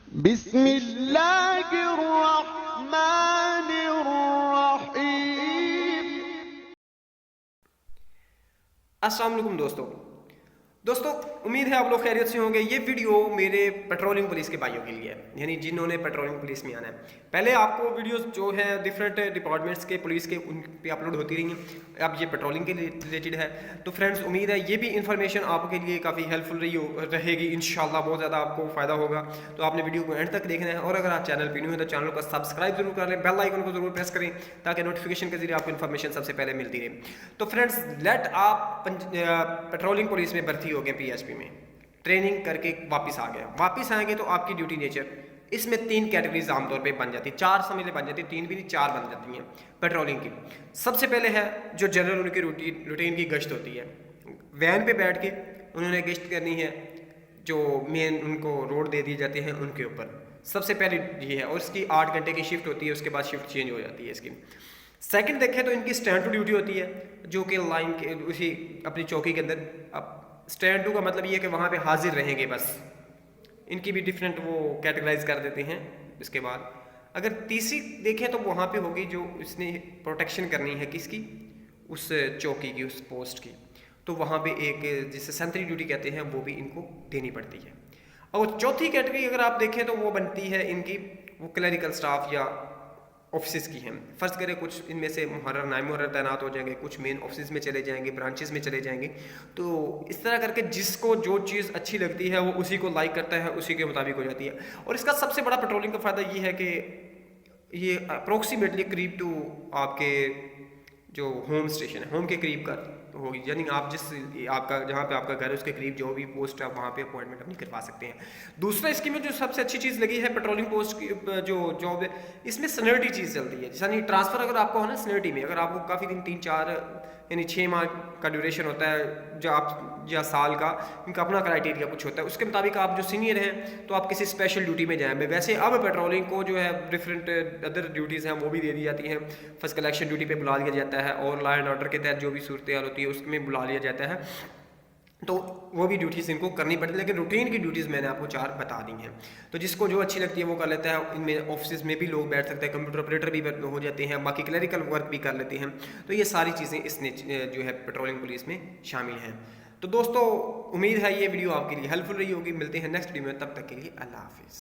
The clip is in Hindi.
अस्सलाम वालेकुम दोस्तों उम्मीद है आप लोग खैरियत से होंगे। ये वीडियो मेरे पेट्रोलिंग पुलिस के भाइयों के लिए है, यानी जिन्होंने पेट्रोलिंग पुलिस में आना है। पहले आपको वीडियोस जो है डिफरेंट डिपार्टमेंट्स के पुलिस के उन पे अपलोड होती रही हैं, अब ये पेट्रोलिंग के रिलेटेड है। तो फ्रेंड्स उम्मीद है ये भी इन्फॉर्मेशन आपके लिए काफ़ी हेल्पफुल रहेगी, इंशाल्लाह बहुत ज़्यादा आपको फ़ायदा होगा। तो आपने वीडियो को एंड तक देखना है, और अगर आप चैनल पर न्यू है तो चैनल को सब्सक्राइब जरूर कर लें, बेल आइकन को जरूर प्रेस करें ताकि नोटिफिकेशन के जरिए आपको इन्फॉर्मेशन सबसे पहले मिलती रहे। तो फ्रेंड्स आप पेट्रोलिंग पुलिस में भर्ती हो गए, पीएचपी में ट्रेनिंग करके वापस आएंगे तो आपकी ड्यूटी नेचर इसमें 3 कैटेगरीज आमतौर पे बन जाती है, 4 समझ ले बन जाती है, 3 भी नहीं 4 बन जाती हैं पेट्रोलिंग की। सबसे पहले है जो जनरल उनकी रूटीन की गश्त होती है, वैन पे बैठ के उन्होंने गश्त करनी है, जो मेन उनको रोड दे दिए जाते हैं उनके ऊपर। सबसे पहले ये है, और इसकी 8 घंटे की शिफ्ट होती है, उसके बाद शिफ्ट चेंज हो जाती है इसकी। सेकंड देखें तो इनकी स्टैंड टू ड्यूटी होती है, जो कि लाइन के उसी अपनी चौकी के अंदर। अब स्टैंड टू का मतलब ये है कि वहाँ पे हाजिर रहेंगे बस। इनकी भी डिफरेंट वो कैटेगराइज कर देते हैं। इसके बाद अगर तीसरी देखें तो वहाँ पे होगी जो इसने प्रोटेक्शन करनी है किसकी, उस चौकी की, उस पोस्ट की। तो वहाँ पे एक जिसे सेंट्री ड्यूटी कहते हैं वो भी इनको देनी पड़ती है। और चौथी कैटेगरी अगर आप देखें तो वो बनती है इनकी, वो क्लरिकल स्टाफ या ऑफिस की हैं। फर्ज करें कुछ इनमें से मुहर्रर नायब मुहर्रर तैनात हो जाएंगे, कुछ मेन ऑफिस में चले जाएंगे, ब्रांचेस में चले जाएंगे। तो इस तरह करके जिसको जो चीज़ अच्छी लगती है वो उसी को लाइक करता है, उसी के मुताबिक हो जाती है। और इसका सबसे बड़ा पेट्रोलिंग का फ़ायदा ये है कि ये अप्रोक्सीमेटली करीब टू आपके जो होम स्टेशन है, होम के करीब का होगी, यानी आप जिस आपका जहाँ पे आपका घर है उसके करीब जो भी पोस्ट है आप वहाँ पे अपॉइंटमेंट अपनी करवा सकते हैं। दूसरा इसकी में जो सबसे अच्छी चीज़ लगी है पेट्रोलिंग पोस्ट की जो जॉब है, इसमें सनर्टी चीज़ चलती है। यानी ट्रांसफ़र अगर आपको हो ना सनर्टी में, अगर आपको काफ़ी दिन 3-4 यानी 6 माह का ड्यूरेशन होता है जो आप या साल का, इनका अपना क्राइटेरिया कुछ होता है, उसके मुताबिक आप जो सीनियर हैं तो आप किसी स्पेशल ड्यूटी में जाएँ। वैसे अब पेट्रोलिंग को जो है डिफरेंट अदर ड्यूटीज़ हैं वो भी दे दी जाती हैं। फर्स्ट कलेक्शन ड्यूटी पे बुला लिया जाता है, और लॉ एंड ऑर्डर के तहत जो भी सूरत हाल होती है उसमें बुला लिया जाता है। तो वो भी ड्यूटीज़ इनको करनी पड़ती है, लेकिन रूटीन की ड्यूटीज़ मैंने आपको 4 बता दी हैं। तो जिसको जो अच्छी लगती है वो कर लेता है। इनमें ऑफिस में भी लोग बैठ सकते हैं, कंप्यूटर ऑपरेटर भी हो जाते हैं, बाकी क्लरिकल वर्क भी कर लेते हैं। तो ये सारी चीज़ें इसने जो है पेट्रोलिंग पुलिस में शामिल हैं। तो दोस्तों उम्मीद है ये वीडियो आपके लिए हेल्पफुल रही होगी। मिलते हैं नेक्स्ट वीडियो में, तब तक के लिए अल्लाह हाफिज़।